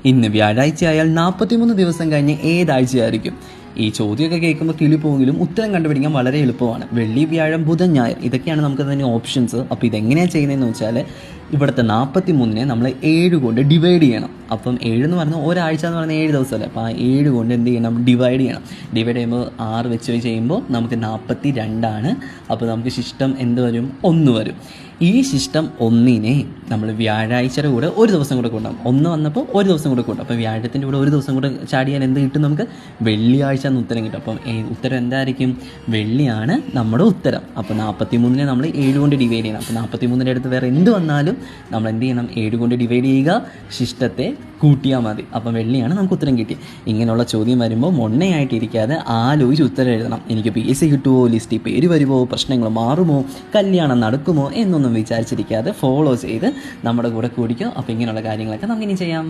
ഇന്ന് വ്യാഴാഴ്ച ആയാൽ 43 ദിവസം കഴിഞ്ഞ് ഏതാഴ്ചയായിരിക്കും? ഈ ചോദ്യമൊക്കെ കേൾക്കുമ്പോൾ കിളിപ്പോയെങ്കിലും ഉത്തരം കണ്ടുപിടിക്കാൻ വളരെ എളുപ്പമാണ്. വെള്ളി, വ്യാഴം, ബുധൻ, ഞായർ, ഇതൊക്കെയാണ് നമുക്ക് തന്നെ ഓപ്ഷൻസ്. അപ്പോൾ ഇതെങ്ങനെയാണ് ചെയ്യുന്നതെന്ന് വെച്ചാൽ ഇവിടുത്തെ 43 നമ്മൾ 7 കൊണ്ട് ഡിവൈഡ് ചെയ്യണം. അപ്പം 7 എന്ന് പറഞ്ഞാൽ ഒരാഴ്ച എന്ന് പറഞ്ഞാൽ 7 ദിവസമല്ലേ. അപ്പോൾ ആ 7 കൊണ്ട് എന്ത് ചെയ്യണം? ഡിവൈഡ് ചെയ്യണം. ഡിവൈഡ് ചെയ്യുമ്പോൾ 6 വെച്ച് ചെയ്യുമ്പോൾ നമുക്ക് 42 അപ്പോൾ നമുക്ക് ശിഷ്ടം എന്ത് വരും? 1 വരും. ഈ ശിഷ്ടം 1 നമ്മൾ വ്യാഴാഴ്ചയുടെ കൂടെ ഒരു ദിവസം കൂടെ കൊണ്ടുപോകും. 1 വന്നപ്പോൾ ഒരു ദിവസം കൂടെ കൊണ്ടുപോകും. അപ്പോൾ വ്യാഴത്തിൻ്റെ കൂടെ ഒരു ദിവസം കൂടെ ചാടിയാൽ എന്ത് കിട്ടും? നമുക്ക് വെള്ളിയാഴ്ച എന്ന് ഉത്തരം കിട്ടും. അപ്പം ഉത്തരം എന്തായിരിക്കും? വെള്ളിയാണ് നമ്മുടെ ഉത്തരം. അപ്പോൾ 43 നമ്മൾ 7 കൊണ്ട് ഡിവൈഡ് ചെയ്യണം. അപ്പോൾ 43 അടുത്ത് വേറെ എന്ത് വന്നാലും നമ്മൾ എന്ത് ചെയ്യണം? 7 കൊണ്ട് ഡിവൈഡ് ചെയ്യുക, ശിഷ്ടത്തെ കൂട്ടിയാൽ മതി. അപ്പം വെള്ളിയാണ് നമുക്ക് ഉത്തരം കിട്ടി. ഇങ്ങനെയുള്ള ചോദ്യം വരുമ്പോൾ മൊണ്ണയായിട്ടിരിക്കാതെ ആലോചിച്ച് ഉത്തരം എഴുതണം. എനിക്ക് PSC കിട്ടുമോ, ലിസ്റ്റിൽ പേര് വരുമോ, പ്രശ്നങ്ങൾ മാറുമോ, കല്യാണം നടക്കുമോ എന്നൊന്നും വിചാരിച്ചിരിക്കാതെ ഫോളോ ചെയ്ത് നമ്മുടെ കൂടെ കൂടിക്കോ. അപ്പോൾ ഇങ്ങനെയുള്ള കാര്യങ്ങളൊക്കെ നമുക്കിനി ചെയ്യാം.